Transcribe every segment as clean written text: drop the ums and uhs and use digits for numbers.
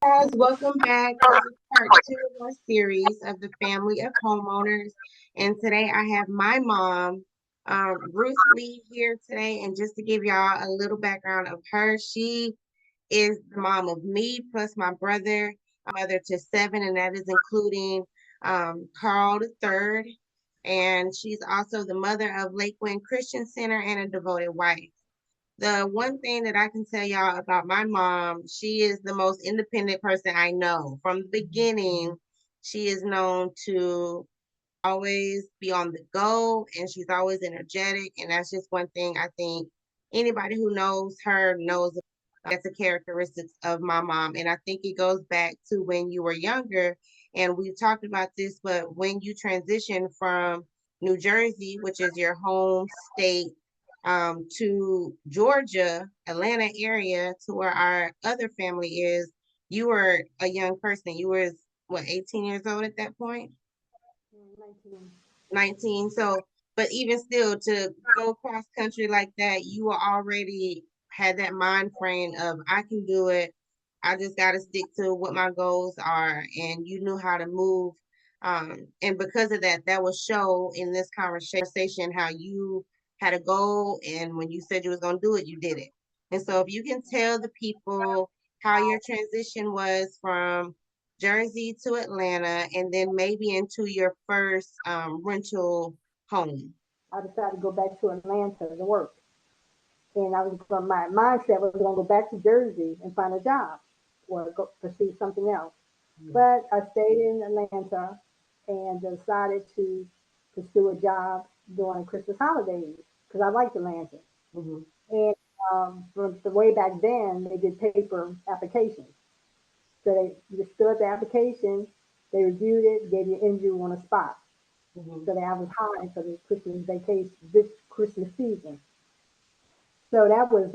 Guys, welcome back. This is part two of our series of the family of homeowners. And today I have my mom, Ruth Lee, here today. And just to give y'all a little background of her, she is the mom of me plus my brother, mother to seven, and that is including Carl the third. And she's also the mother of Lakewind Christian Center and a devoted wife. The one thing that I can tell y'all about my mom, she is the most independent person I know. From the beginning, she is known to always be on the go, and she's always energetic. And that's just one thing I think anybody who knows her knows that's a characteristic of my mom. And I think it goes back to when you were younger, and we've talked about this, but when you transition from New Jersey, which is your home state, to Georgia, Atlanta area, to where our other family is, you were a young person. You were, what, 18 years old at that point? 19. 19. So, but even still, to go cross country like that, you were already had that mind frame of, I can do it. I just got to stick to what my goals are. And you knew how to move. And because of that, that will show in this conversation how you had a goal. And when you said you was going to do it, you did it. And so if you can tell the people how your transition was from Jersey to Atlanta, and then maybe into your first rental home. I decided to go back to Atlanta to work. And I was going, my mindset was going to go back to Jersey and find a job or go pursue something else. But I stayed in Atlanta and decided to pursue a job during Christmas holidays because I liked Atlanta. Mm-hmm. And from the way back then, they did paper applications. So they just filled the application, they reviewed it, gave you an interview on the spot. Mm-hmm. So that I was hired for the Christmas vacation, this Christmas season. So that was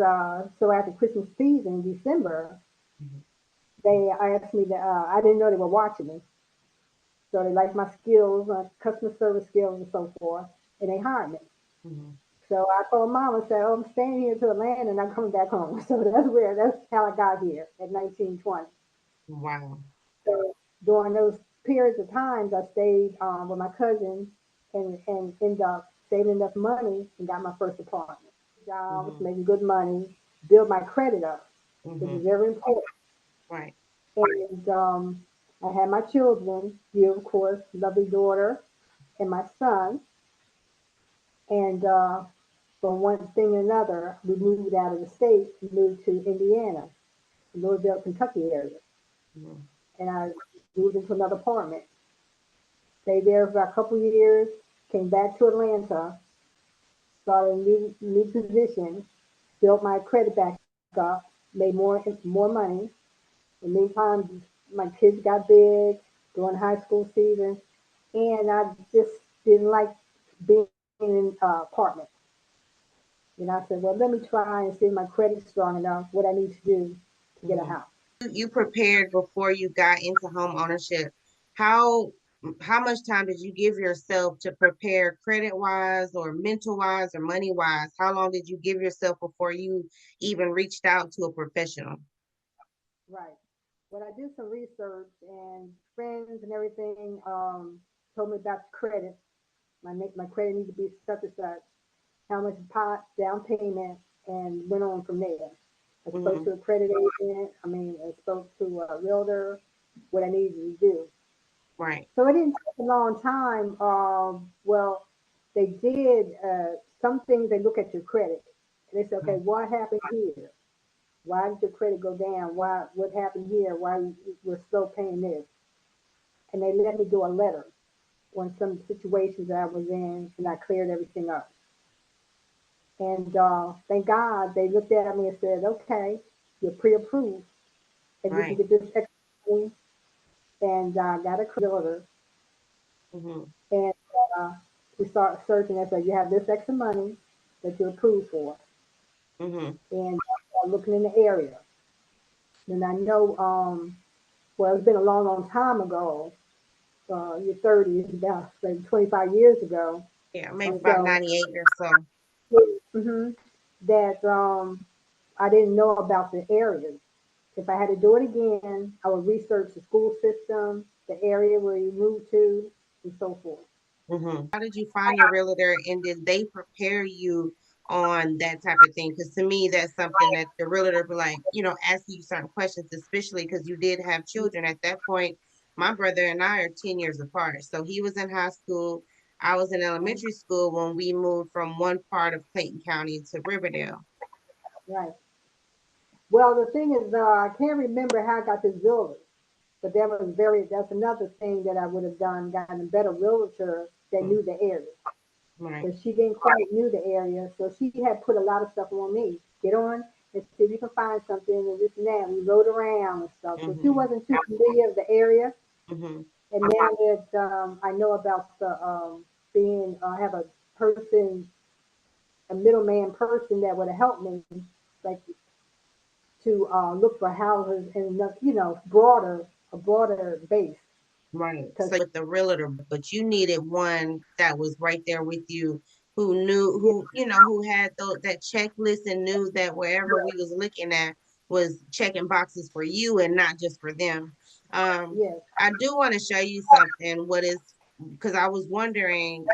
so after Christmas season, December, Mm-hmm. they asked me that I didn't know they were watching me, so they liked my skills, customer service skills, and so forth, and they hired me. Mm-hmm. So I called mom and said, "Oh, I'm staying here to Atlanta, and I'm coming back home." So that's how I got here at 1920. Wow. So during those periods of times, I stayed with my cousin and ended up saving enough money and got my first apartment. Jobs, Mm-hmm. making good money, build my credit up, which Mm-hmm. is very important. Right. And I had my children, you of course, lovely daughter and my son. And from one thing and another, we moved out of the state, moved to Indiana, Louisville, Kentucky area. Mm-hmm. And I moved into another apartment. Stayed there for a couple years, came back to Atlanta, started a new position, built my credit back up, made more money. In the meantime, my kids got big during high school season, and I just didn't like being in apartments. And I said, well, let me try and see if my credit's strong enough, what I need to do to get a Mm-hmm. house. You prepared before you got into home ownership. How how much time did you give yourself to prepare credit wise or mental wise or money wise? How long did you give yourself before you even reached out to a professional? Right. When I did some research and friends and everything told me about credit, my credit needs to be such and such, how much pot down payment, and went on from there. I spoke Mm-hmm. to a credit agent. I spoke to a realtor, what I needed to do. Right. So it didn't take a long time. Well, they did some things. They look at your credit and they say, okay, what happened here? Why did your credit go down? Why? What happened here? Why we're still paying this? And they let me do a letter on some situations that I was in, and I cleared everything up. And thank God they looked at me and said, okay, you're pre-approved, and you can Right. get this extra money. And got a realtor, Mm-hmm. and uh, we start searching. I said, you have this extra money that you're approved for, Mm-hmm. and looking in the area. And I know, well, it's been a long, long time ago, your 30s, about like 25 years ago. Yeah, maybe And about so, 98 or so. hmm that I didn't know about the areas. If I had to do it again, I would research the school system, the area where you moved to, and so forth. How did you find your realtor and did they prepare you on that type of thing? Because to me, that's something that the realtor be like, asking you certain questions, especially because you did have children at that point. My brother and I are 10 years apart. So he was in high school. I was in elementary school when we moved from one part of Clayton County to Riverdale. Right. Well, the thing is, I can't remember how I got this builder, but that's another thing that I would have done, gotten a better realtor that Mm, knew the area. right. Because she didn't quite knew the area, so she had put a lot of stuff on me. Get on and see if you can find something and this and that. We rode around and stuff. So she Mm-hmm. wasn't too familiar with the area. Mm-hmm. And now that I know about the being, have a person, a middleman person that would have helped me, like to look for houses in, broader, a broader base. Right. Because So with the realtor, but you needed one that was right there with you, who knew, yes, who had that checklist and knew that wherever we was looking at was checking boxes for you and not just for them. Um, yes, I do want to show you something. Because I was wondering,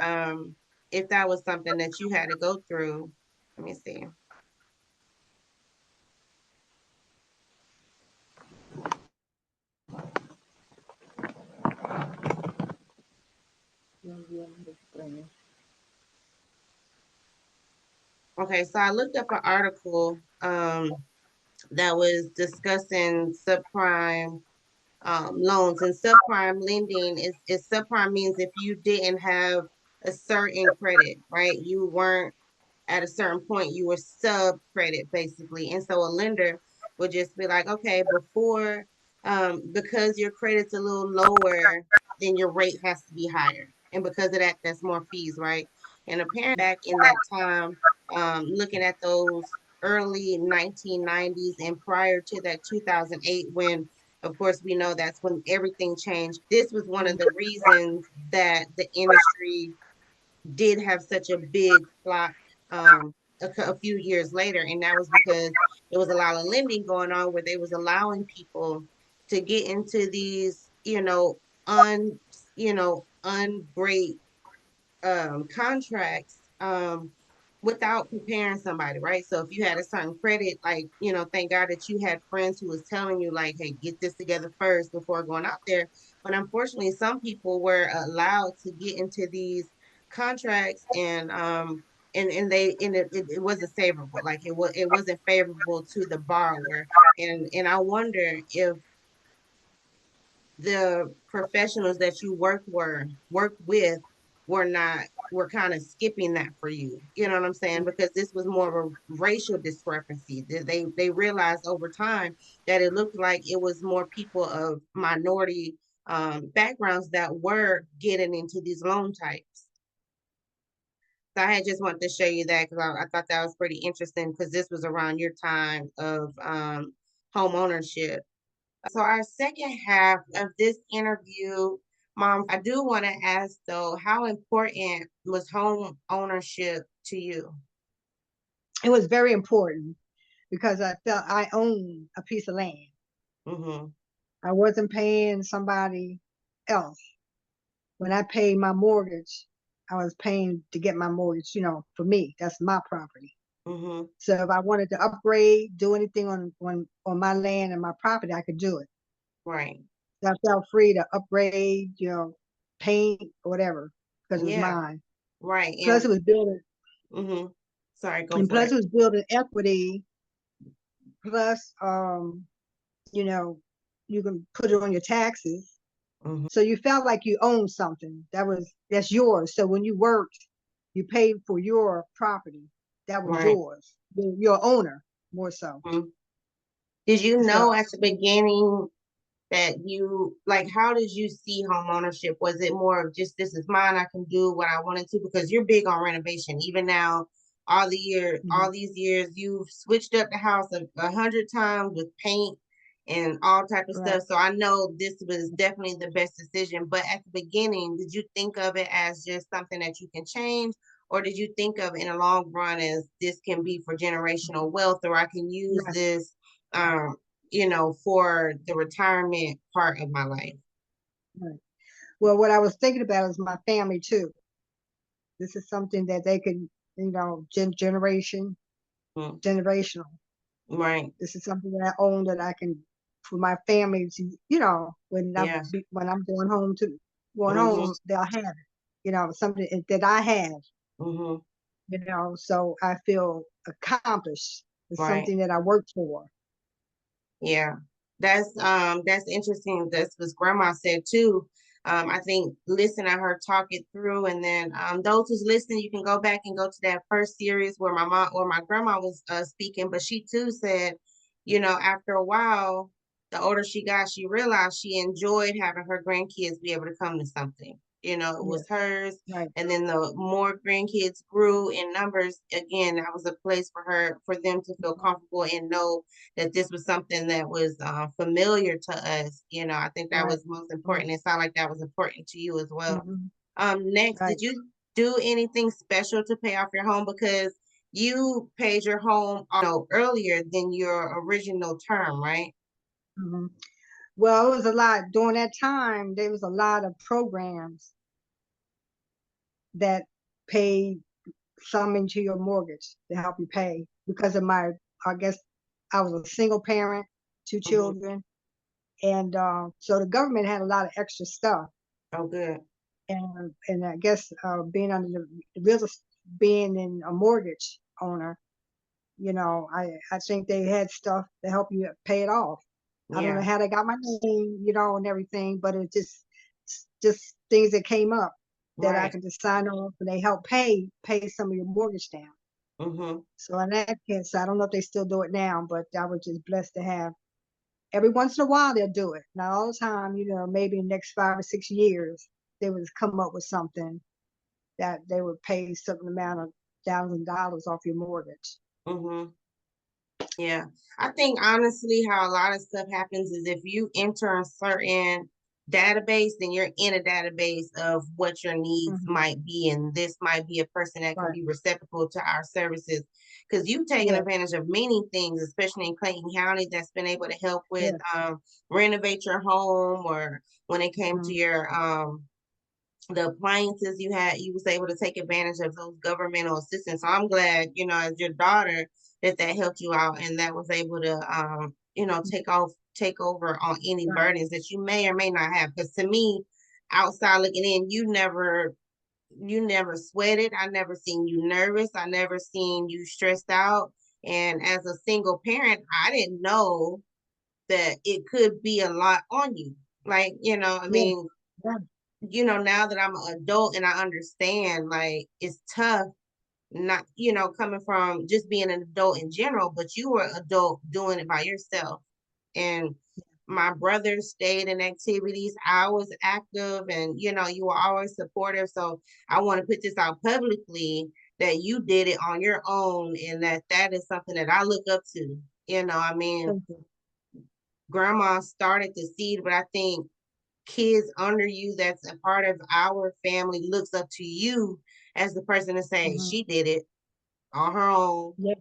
if that was something that you had to go through. Let me see. Okay, so I looked up an article, that was discussing subprime loans, and subprime lending is subprime means if you didn't have a certain credit, right? You weren't at a certain point, you were sub credit basically. And so a lender would just be like, okay, because your credit's a little lower, then your rate has to be higher. And because of that, that's more fees, right? And apparently back in that time, looking at those early 1990s and prior to that 2008, when of course we know that's when everything changed. This was one of the reasons that the industry did have such a big flop, a few years later, and that was because there was a lot of lending going on where they was allowing people to get into these, ungreat contracts, without preparing somebody, right? So if you had a certain credit, like, thank God that you had friends who was telling you like, hey, get this together first before going out there. But unfortunately, some people were allowed to get into these contracts, and it wasn't favorable. Like it wasn't favorable to the borrower. And I wonder if the professionals that you worked with were kind of skipping that for you. You know what I'm saying? Because this was more of a racial discrepancy. They realized over time that it looked like it was more people of minority backgrounds that were getting into these loan types. So I had just wanted to show you that because I thought that was pretty interesting because this was around your time of home ownership. So our second half of this interview, Mom, I do want to ask though, how important was home ownership to you? it was very important because I felt I owned a piece of land. Mm-hmm. I wasn't paying somebody else. When I paid my mortgage, I was paying to get my mortgage, for me. That's my property. Mm-hmm. So if I wanted to upgrade, do anything on my land and my property, I could do it. Right. So I felt free to upgrade, paint, or whatever, because it was Yeah. mine. Right. Plus it was building Mm-hmm. Sorry, go and for plus it. it was building equity. Plus you know, you can put it on your taxes. Mm-hmm. So you felt like you owned something that's yours. So when you worked, you paid for your property. That was Right. yours. Your owner, more so. Mhm. Did you So know at the beginning that you like how did you see home ownership? Was it more of just this is mine, I can do what I wanted to? Because you're big on renovation. Even now, mhm, all these years, you've switched up the house a hundred times with paint and all type of Right. stuff. So I know this was definitely the best decision. But at the beginning, did you think of it as just something that you can change? Or did you think of it in the long run as this can be for generational wealth, or I can use Right. this, um, for the retirement part of my life? Right. Well, what I was thinking about is my family too. This is something that they could, Mm, generational. right. This is something that I own that I can, for my family to, Yeah. when I'm going Mm-hmm. home, they'll have it. Something that I have. Mm-hmm. So I feel accomplished. It's Right. something that I worked for. Yeah, that's interesting. That's what grandma said too. I think listen at her talk it through, and then those who's listening, you can go back and go to that first series where my grandma was speaking, but she too said, after a while, the older she got, she realized she enjoyed having her grandkids be able to come to something. It was Yes. hers, Right. and then the more grandkids grew in numbers, again, that was a place for them to feel comfortable and know that this was something that was familiar to us. I think that Right. was most Right. important. It sounded like that was important to you as well. Hmm. Next, Right. did you do anything special to pay off your home? Because you paid your home earlier than your original term, right? Hmm. Well, it was a lot during that time. There was a lot of programs that paid some into your mortgage to help you pay because of I guess I was a single parent, two Mm-hmm. children, and so the government had a lot of extra stuff. Oh, good. And I guess being under the real being in a mortgage owner, I think they had stuff to help you pay it off. I don't know Yeah. how they got my name, and everything, but it just things that came up that I Right. could just sign off and they help pay some of your mortgage down. Mm-hmm. So in that case, I don't know if they still do it now, but I was just blessed to have. Every once in a while they'll do it. Not all the time, maybe in the next 5 or 6 years they would come up with something that they would pay a certain amount of $1,000 off your mortgage. Mm-hmm. Yeah, I think honestly, how a lot of stuff happens is if you enter a certain database, then you're in a database of what your needs Hmm. might be, and this might be a person that can Right. be receptacle to our services. Because you've taken Yeah. advantage of many things, especially in Clayton County, that's been able to help with Yeah. renovate your home, or when it came to Hmm. your the appliances you was able to take advantage of those governmental assistance. So I'm glad, as your daughter, that helped you out and that was able to take over on any Right. burdens that you may or may not have. Because to me, outside looking in, you never sweated. I never seen you nervous. I never seen you stressed out. And as a single parent, I didn't know that it could be a lot on you. Like, I Yeah. mean, Yeah. now that I'm an adult and I understand, like, it's tough, not, coming from just being an adult in general, but you were an adult doing it by yourself. And my brother stayed in activities. I was active and, you were always supportive. So I want to put this out publicly that you did it on your own and that is something that I look up to. I mean, Thank you. grandma started the seed, but I think kids under you that's a part of our family looks up to you as the person to say Hmm. she did it on her own. Yeah.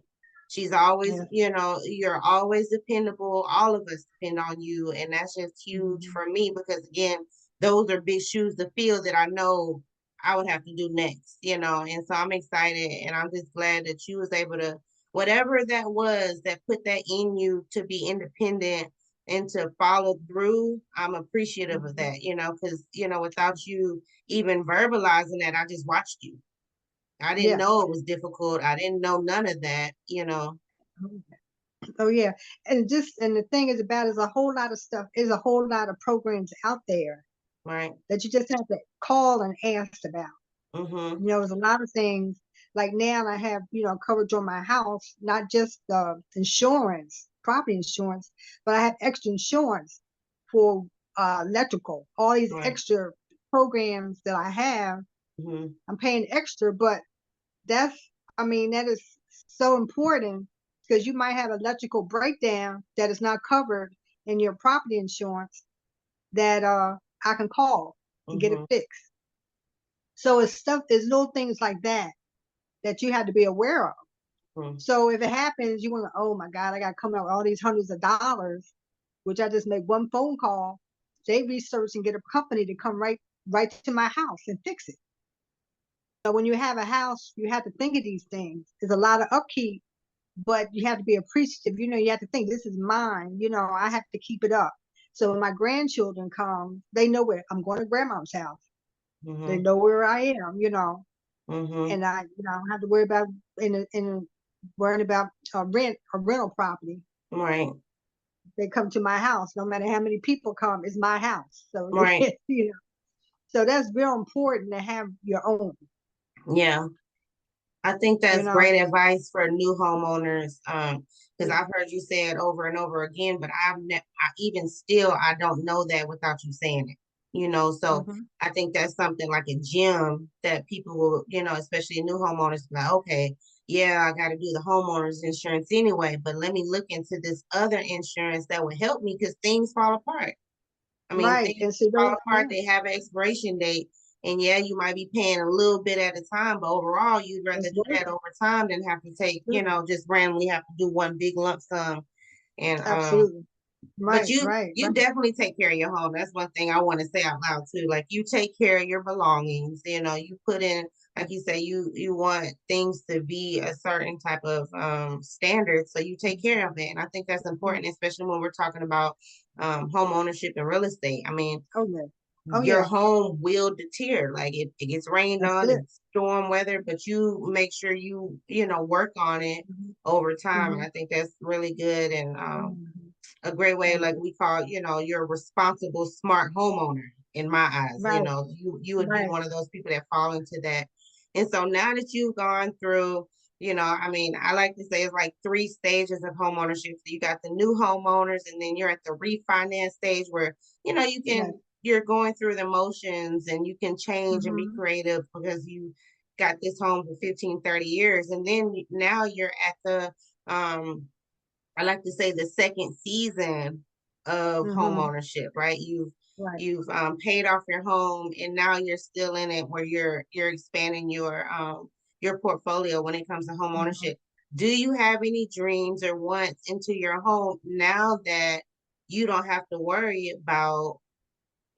She's always, Yeah. you're always dependable. All of us depend on you, and that's just huge Hmm. for me because again, those are big shoes to fill that I know I would have to do next, and so I'm excited and I'm just glad that you was able to, whatever that was that put that in you to be independent and to follow through. I'm appreciative of Hmm. that, because without you even verbalizing that, I just watched you. I didn't Yeah. know it was difficult. I didn't know none of that. Oh yeah. And the thing is about is a whole lot of stuff. Is a whole lot of programs out there Right. that you just have to call and ask about. Mm-hmm. There's a lot of things like now I have, coverage on my house, not just insurance, property insurance, but I have extra insurance for electrical, all these Right. extra programs that I have. Mm-hmm. I'm paying extra, but that's, that is so important because you might have electrical breakdown that is not covered in your property insurance that I can call and get it Mm-hmm. fixed. So it's little things like that that you have to be aware of. Mm-hmm. So if it happens, you want to, oh my God, I got to come out with all these hundreds of dollars, which I just make one phone call. They research and get a company to come right to my house and fix it. So when you have a house, you have to think of these things. There's a lot of upkeep, but you have to be appreciative. You have to think this is mine. I have to keep it up. So when my grandchildren come, they know where I'm going to grandma's house. They Mm-hmm. know where I am. Mm-hmm. And I don't have to worry about worrying about a rental property. Right. They come to my house, no matter how many people come, it's my house. So Right. so that's real important to have your own. Yeah. I think You that's know, great advice for new homeowners. Because yeah. I've heard you say it over and over again, but even still, I don't know that without you saying it. So Hmm. I think that's something like a gem that people will, especially new homeowners, like, okay, yeah, I got to do the homeowners insurance anyway, but let me look into this other insurance that will help me because things fall apart. I mean, Right. things And so fall apart, yeah, they have an expiration date. And yeah, you might be paying a little bit at a time, but overall, you'd rather it's do worth that it. over time than have to take, just randomly have to do one big lump sum. And Absolutely. but Right, you right, you right. definitely take care of your home. That's one thing I want to say out loud too. Like you take care of your belongings. You put in, like you say, you want things to be a certain type of standard, so you take care of it. And I think that's Mhm. important, especially when we're talking about home ownership and real estate. I mean, Oh yeah. Oh your yeah. home will deter. Like it gets rained That's on it. and storm weather, but you make sure you work on it Hmm. over time. And Hmm. I think that's really good. And Hmm. a great way, Oh like yeah. we call, you're a responsible, smart homeowner in my eyes. Right, You would be right. one of those people that fall into that. And so now that you've gone through, I mean, I like to say it's like three stages of home ownership. So you got the new homeowners, and then you're at the refinance stage where, Right. you're going through the motions and you can change and be Hmm. creative because you got this home for 15, 30 years. And then now you're at the, I like to say the second season of home Hmm. ownership, right? Right. You've paid off your home, and now you're still in it where you're expanding your portfolio when it comes to home Hmm. ownership. Do you have any dreams or wants into your home now that you don't have to worry about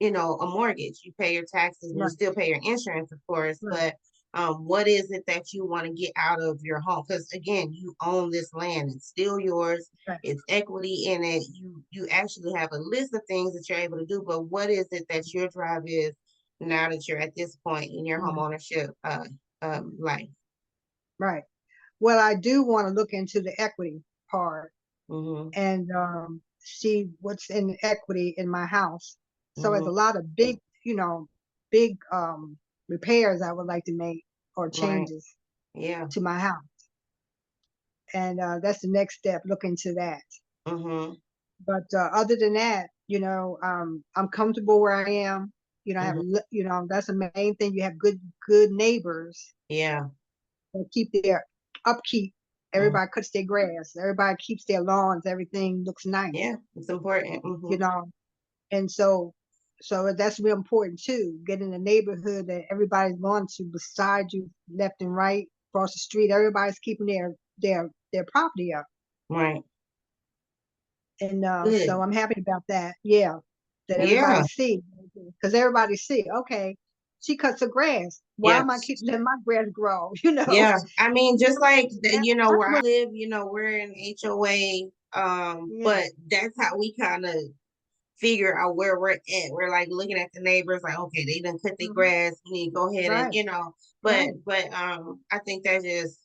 a mortgage? You pay your taxes and you Right. still pay your insurance, of course, Right. but what is it that you want to get out of your home? Because again, you own this land; it's still yours. Right. It's equity in it. You actually have a list of things that you're able to do. But what is it that your drive is now that you're at this point in your home Mhm. ownership life? Right. Well, I do want to look into the equity part Mm-hmm. and see what's in equity in my house. So it's Mm-hmm. a lot of big repairs I would like to make or Right. changes Yeah. to my house. And that's the next step, look into that. Mm-hmm. But other than that, I'm comfortable where I am. Mm-hmm. That's the main thing. You have good neighbors Yeah. that keep their upkeep. Mm-hmm. Everybody cuts their grass. Everybody keeps their lawns. Everything looks nice. Yeah. It's important. You Mm-hmm. know, and so that's real important too. Get in a neighborhood that everybody's going to beside you, left and right, across the street. Everybody's keeping their property up, Right. and so Good. I'm happy about that. Yeah, that everybody Yeah. see, because everybody see. Okay, she cuts her grass. Why Yeah. am I keep letting my grass grow? You know, Yeah, I mean, just like that's where I what. live, we're in HOA, Yeah. but that's how we kind of figure out where we're at. We're like looking at the neighbors, like, okay, they done cut their Hmm. grass. We need to go ahead and, Right. but Right. I think that just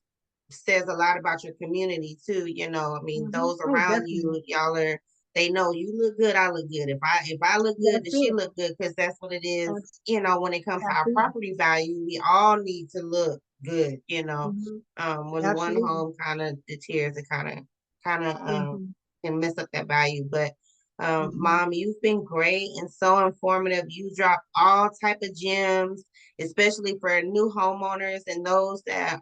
says a lot about your community too. I mean, Hmm. those Oh, around definitely. you, y'all they know you look good, I look good. If I look good, That's then she it. look good because that's what it is. That's When it comes to our absolutely. property value, we all need to look good. Hmm. When one Absolutely. home kind of deteriorates, it kind of Hmm. can mess up that value. But Hmm. Mom, you've been great and so informative. You drop all type of gems, especially for new homeowners and those that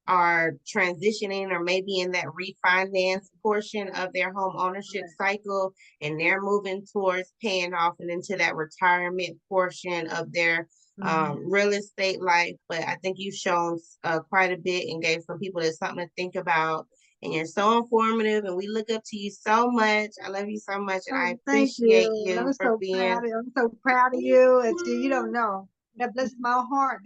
are transitioning or maybe in that refinance portion of their home ownership cycle, and they're moving towards paying off and into that retirement portion of their real estate life. But I think you've shown quite a bit and gave some people that something to think about. And you're so informative, and we look up to you so much. I love you so much, and I Thank appreciate you. you I'm for so being. proud of you. I'm so proud of you. And you don't know. That blessed my heart.